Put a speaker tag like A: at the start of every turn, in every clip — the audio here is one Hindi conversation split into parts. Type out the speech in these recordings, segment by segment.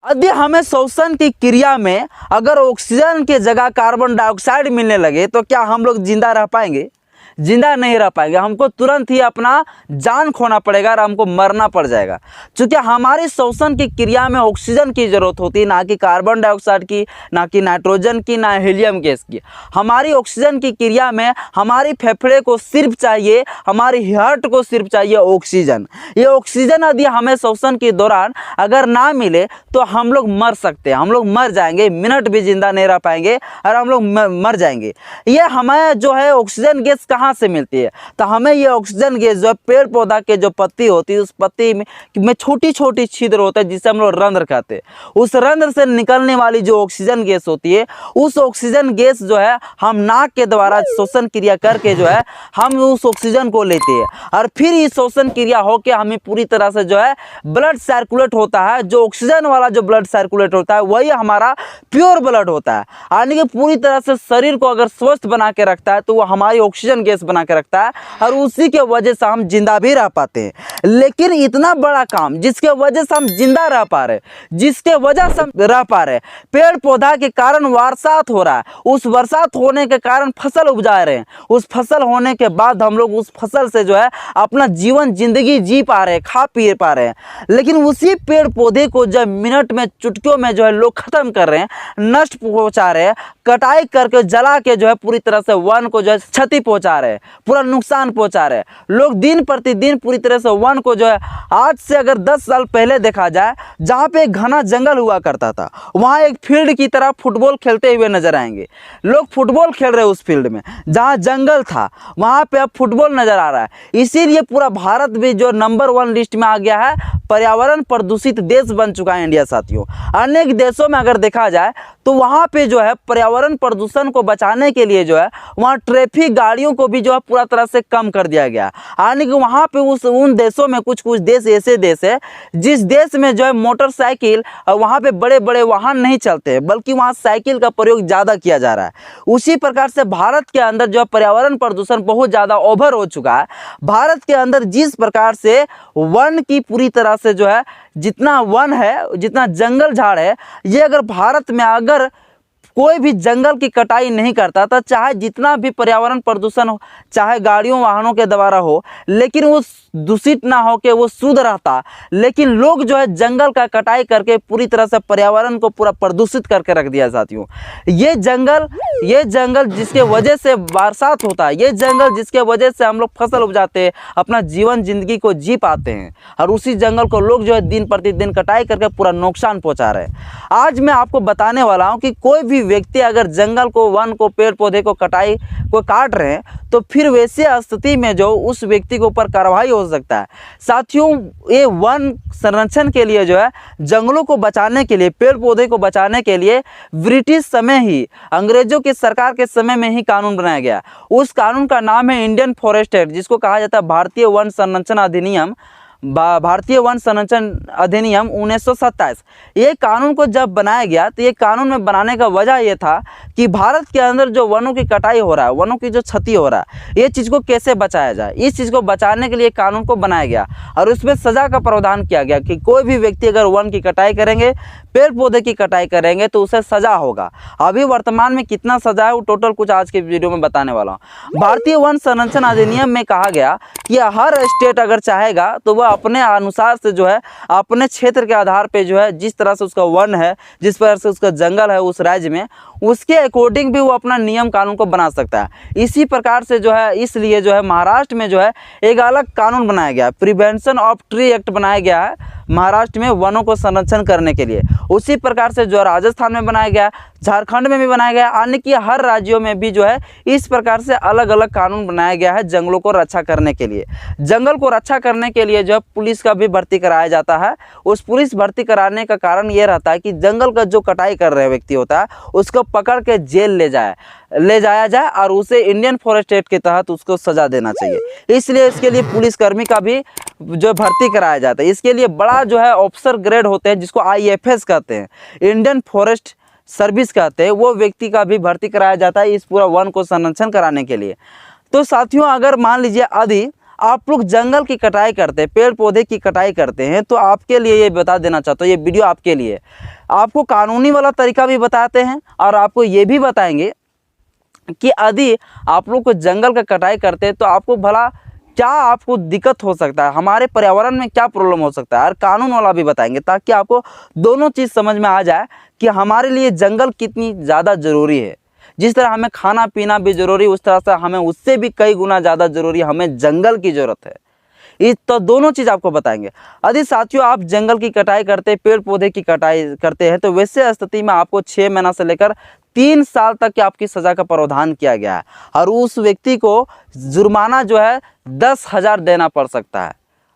A: यदि हमें श्वसन की क्रिया में अगर ऑक्सीजन की जगह कार्बन डाइऑक्साइड मिलने लगे तो क्या हम लोग जिंदा रह पाएंगे? जिंदा नहीं रह पाएंगे, हमको तुरंत ही अपना जान खोना पड़ेगा और हमको मरना पड़ जाएगा। क्योंकि हमारी श्वसन की क्रिया में ऑक्सीजन की ज़रूरत होती है, ना कि कार्बन डाइऑक्साइड की, ना कि नाइट्रोजन की, ना हीलियम गैस की। हमारी ऑक्सीजन की क्रिया में हमारी फेफड़े को सिर्फ चाहिए, हमारी हार्ट को सिर्फ चाहिए ऑक्सीजन। ये ऑक्सीजन यदि हमें श्वसन के दौरान अगर ना मिले तो हम लोग मर सकते हैं, हम लोग मर जाएंगे, मिनट भी जिंदा नहीं रह पाएंगे और हम लोग मर जाएंगे। ये हमें जो है ऑक्सीजन गैस कहाँ से मिलती है? तो हमें ये ऑक्सीजन गैस जो है पेड़ पौधा के जो पत्ती होती है, उस पत्ती में छोटी छोटी छिद्र होता है जिसे हम लोग रंध्र कहते हैं। उस रंध्र से निकलने वाली जो ऑक्सीजन गैस होती है, उस ऑक्सीजन गैस जो है हम नाक के द्वारा श्वसन क्रिया करके जो है हम उस ऑक्सीजन को लेते हैं और फिर इस श्वसन क्रिया होकर हमें पूरी तरह से जो है ब्लड सर्कुलेट होता है। जो ऑक्सीजन वाला जो ब्लड सर्कुलेट होता है वही हमारा प्योर ब्लड होता है, यानी कि पूरी तरह से शरीर को अगर स्वस्थ बना के रखता है तो वो हमारी ऑक्सीजन गैस बना के रखता है और उसी के वजह से हम जिंदा भी रह पाते हैं। लेकिन इतना बड़ा काम जिसके वजह से हम जिंदा रह पा रहे, जिसके वजह से हम रह पा रहे, पेड़ पौधा के कारण बरसात हो रहा है, उस बरसात होने के कारण फसल उपजा रहे हैं, उस फसल होने के बाद हम लोग उस फसल से जो है अपना जीवन जिंदगी जी पा रहे हैं, खा पी पा रहे हैं। लेकिन उसी पेड़ पौधे को जब मिनट में चुटकियों में जो है लोग खत्म कर रहे हैं, नष्ट पहुंचा रहे हैं, कटाई करके जला के जो है पूरी तरह से वन को जो है क्षति पहुंचा रहे हैं, पूरा नुकसान पहुंचा रहे हैं। लोग दिन प्रतिदिन पूरी तरह से वन को जो है, आज से अगर 10 साल पहले देखा जाए, जहाँ पे एक घना जंगल हुआ करता था, वहाँ एक फील्ड की तरह फुटबॉल खेलते हुए नजर आएंगे। लोग फुटबॉल खेल रहे हैं उस फील्ड में, जहाँ जंगल था वहाँ पे अब फुटबॉल नजर आ रहा है। इसीलिए पूरा भारत भी जो नंबर 1 लिस्ट में आ गया है, पर्यावरण प्रदूषित देश बन चुका है इंडिया साथियों। अनेक देशों में अगर देखा जाए तो वहाँ पे जो है पर्यावरण प्रदूषण को बचाने के लिए जो है वहाँ ट्रैफिक गाड़ियों को भी जो है पूरा तरह से कम कर दिया गया। यानी कि वहाँ पे उन देशों में कुछ देश ऐसे देश है जिस देश में जो है मोटरसाइकिल और वहाँ पे बड़े बड़े वाहन नहीं चलते, बल्कि वहाँ साइकिल का प्रयोग ज़्यादा किया जा रहा है। उसी प्रकार से भारत के अंदर जो है पर्यावरण प्रदूषण बहुत ज़्यादा ओवर हो चुका है। भारत के अंदर जिस प्रकार से वन की पूरी तरह से जो है, जितना वन है, जितना जंगल झाड़ है, ये अगर भारत में अगर कोई भी जंगल की कटाई नहीं करता तो चाहे जितना भी पर्यावरण प्रदूषण हो, चाहे गाड़ियों वाहनों के द्वारा हो, लेकिन वो दूषित ना हो के वो शुद्ध रहता। लेकिन लोग जो है जंगल का कटाई करके पूरी तरह से पर्यावरण को पूरा प्रदूषित करके रख दिया साथियों। ये जंगल जिसके वजह से बरसात होता है, ये जंगल जिसके वजह से हम लोग फसल उपजाते हैं, अपना जीवन जिंदगी को जी पाते हैं, और उसी जंगल को लोग जो है दिन प्रतिदिन कटाई करके पूरा नुकसान पहुंचा रहे हैं। आज मैं आपको बताने वाला हूं कि कोई भी व्यक्ति अगर जंगल को, वन को, पेड़ पौधे को काट रहे हैं तो फिर वैसे स्थिति में जो उस व्यक्ति के ऊपर कार्रवाई हो सकता है। साथियों, ये वन संरक्षण के लिए जो है, जंगलों को बचाने के लिए, पेड़ पौधे को बचाने के लिए ब्रिटिश समय ही, अंग्रेजों की सरकार के समय में ही कानून बनाया गया। उस कानून का नाम है इंडियन फॉरेस्ट एक्ट, जिसको कहा जाता है भारतीय वन संरक्षण अधिनियम। भारतीय वन संरक्षण अधिनियम 1927। ये कानून को जब बनाया गया तो ये कानून में बनाने का वजह ये था कि भारत के अंदर जो वनों की कटाई हो रहा है, वनों की जो क्षति हो रहा है, ये चीज़ को कैसे बचाया जाए। इस चीज़ को बचाने के लिए कानून को बनाया गया और उसमें सज़ा का प्रावधान किया गया कि कोई भी व्यक्ति अगर वन की कटाई करेंगे, पेड़ पौधे की कटाई करेंगे तो उसे सज़ा होगा। अभी वर्तमान में कितना सज़ा है वो टोटल कुछ आज के वीडियो में बताने वाला हूँ। भारतीय वन संरक्षण अधिनियम में कहा गया कि हर स्टेट अगर चाहेगा तो वह अपने अनुसार से जो है, अपने क्षेत्र के आधार पे जो है, जिस तरह से उसका वन है, जिस तरह से उसका जंगल है उस राज्य में, उसके अकॉर्डिंग भी वो अपना नियम कानून को बना सकता है। इसी प्रकार से जो है, इसलिए जो है महाराष्ट्र में जो है एक अलग कानून बनाया गया, प्रिवेंशन ऑफ ट्री एक्ट बनाया गया है महाराष्ट्र में वनों को संरक्षण करने के लिए। उसी प्रकार से जो राजस्थान में बनाया गया, झारखंड में भी बनाया गया, यानी कि हर राज्यों में भी जो है इस प्रकार से अलग अलग कानून बनाया गया है जंगलों को रक्षा करने के लिए। जंगल को रक्षा करने के लिए जो है पुलिस का भी भर्ती कराया जाता है। उस पुलिस भर्ती कराने का कारण ये रहता है कि जंगल का जो कटाई कर रहे व्यक्ति होता है उसको पकड़ के जेल ले जाया जाए और उसे इंडियन फॉरेस्ट एक्ट के तहत उसको सजा देना चाहिए। इसलिए इसके लिए पुलिसकर्मी का भी जो भर्ती कराया जाता है। इसके लिए बड़ा जो है ऑफिसर ग्रेड होते हैं, जिसको IFS कहते हैं, इंडियन फॉरेस्ट सर्विस कहते हैं, वो व्यक्ति का भी भर्ती कराया जाता है इस पूरा वन को संरक्षण कराने के लिए। तो साथियों, अगर मान लीजिए आप लोग जंगल की कटाई करते हैं, पेड़ पौधे की कटाई करते हैं, तो आपके लिए ये बता देना चाहता हूँ, ये वीडियो आपके लिए। आपको कानूनी वाला तरीका भी बताते हैं और आपको ये भी बताएंगे कि यदि आप लोग को जंगल का कटाई करते हैं तो आपको भला क्या आपको दिक्कत हो सकता है, हमारे पर्यावरण में क्या प्रॉब्लम हो सकता है, और कानून वाला भी बताएंगे, ताकि आपको दोनों चीज़ समझ में आ जाए कि हमारे लिए जंगल कितनी ज़्यादा ज़रूरी है। जिस तरह हमें खाना पीना भी ज़रूरी, उस तरह से हमें उससे भी कई गुना ज़्यादा ज़रूरी हमें जंगल की ज़रूरत है। इस तो दोनों चीज़ आपको बताएंगे। यदि साथियों आप जंगल की कटाई करते, पेड़ पौधे की कटाई करते हैं, तो वैसे स्थिति में आपको 6 महीना से लेकर 3 साल तक की आपकी सज़ा का प्रावधान किया गया है, और उस व्यक्ति को जुर्माना जो है 10,000 देना पड़ सकता है,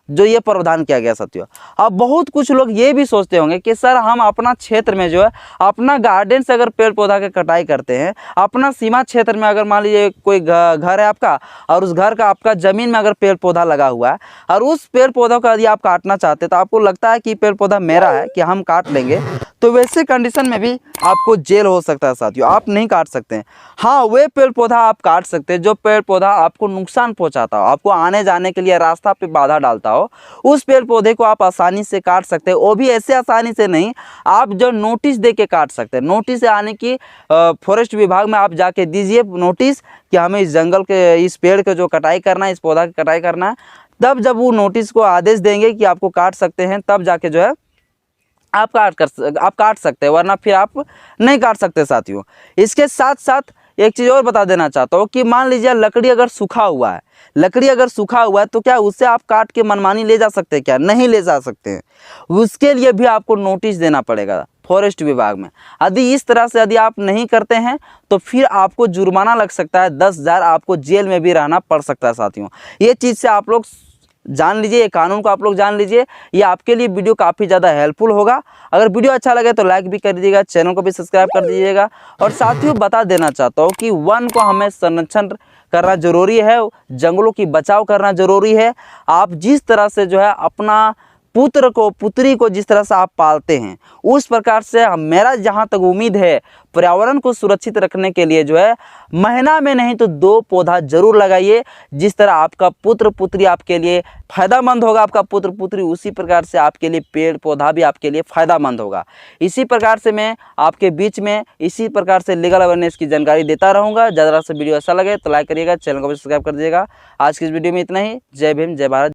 A: जो ये प्रावधान किया गया साथियों। अब बहुत कुछ लोग ये भी सोचते होंगे कि सर हम अपना क्षेत्र में जो है अपना गार्डन से अगर पेड़ पौधा की कटाई करते हैं, अपना सीमा क्षेत्र में अगर मान लीजिए कोई घर है आपका, और उस घर का आपका ज़मीन में अगर पेड़ पौधा लगा हुआ है, और उस पेड़ पौधों का यदि आप काटना चाहते हैं, तो आपको लगता है कि पेड़ पौधा मेरा है कि हम काट लेंगे, तो वैसे कंडीशन में भी आपको जेल हो सकता है साथियों, आप नहीं काट सकते हैं। हाँ, वे पेड़ पौधा आप काट सकते हैं जो पेड़ पौधा आपको नुकसान पहुंचाता हो, आपको आने जाने के लिए रास्ता पे बाधा डालता हो, उस पेड़ पौधे को आप आसानी से काट सकते हैं। वो भी ऐसे आसानी से नहीं, आप जो नोटिस दे के काट सकते हैं। नोटिस आने की फॉरेस्ट विभाग में आप जाके दीजिए नोटिस कि हमें इस जंगल के, इस पेड़ के जो कटाई करना है, इस पौधा की कटाई करना है, तब जब वो नोटिस को आदेश देंगे कि आपको काट सकते हैं, तब जाके जो है आप काट सकते हैं, वरना फिर आप नहीं काट सकते साथियों। इसके साथ साथ एक चीज़ और बता देना चाहता हूँ कि मान लीजिए लकड़ी अगर सूखा हुआ है, तो क्या उससे आप काट के मनमानी ले जा सकते हैं? क्या नहीं ले जा सकते हैं। उसके लिए भी आपको नोटिस देना पड़ेगा फॉरेस्ट विभाग में। यदि इस तरह से यदि आप नहीं करते हैं तो फिर आपको जुर्माना लग सकता है 10,000, आपको जेल में भी रहना पड़ सकता है साथियों। ये चीज़ से आप लोग जान लीजिए, ये कानून को आप लोग जान लीजिए। ये आपके लिए वीडियो काफ़ी ज़्यादा हेल्पफुल होगा। अगर वीडियो अच्छा लगे तो लाइक भी कर दीजिएगा, चैनल को भी सब्सक्राइब कर दीजिएगा। और साथियों बता देना चाहता हूँ कि वन को हमें संरक्षण करना जरूरी है, जंगलों की बचाव करना जरूरी है। आप जिस तरह से जो है अपना पुत्र को, पुत्री को जिस तरह से आप पालते हैं, उस प्रकार से मेरा जहाँ तक उम्मीद है, पर्यावरण को सुरक्षित रखने के लिए जो है महीना में नहीं तो 2 पौधा जरूर लगाइए। जिस तरह आपका पुत्र पुत्री आपके लिए फ़ायदामंद होगा, आपका पुत्र पुत्री, उसी प्रकार से आपके लिए पेड़ पौधा भी आपके लिए फ़ायदामंद होगा। इसी प्रकार से मैं आपके बीच में इसी प्रकार से लीगल अवेयरनेस की जानकारी देता रहूँगा। ज़्यादा से वीडियो अच्छा लगे तो लाइक करिएगा, चैनल को भी सब्सक्राइब कर दीजिएगा। आज की इस वीडियो में इतना ही। जय भीम, जय भारत।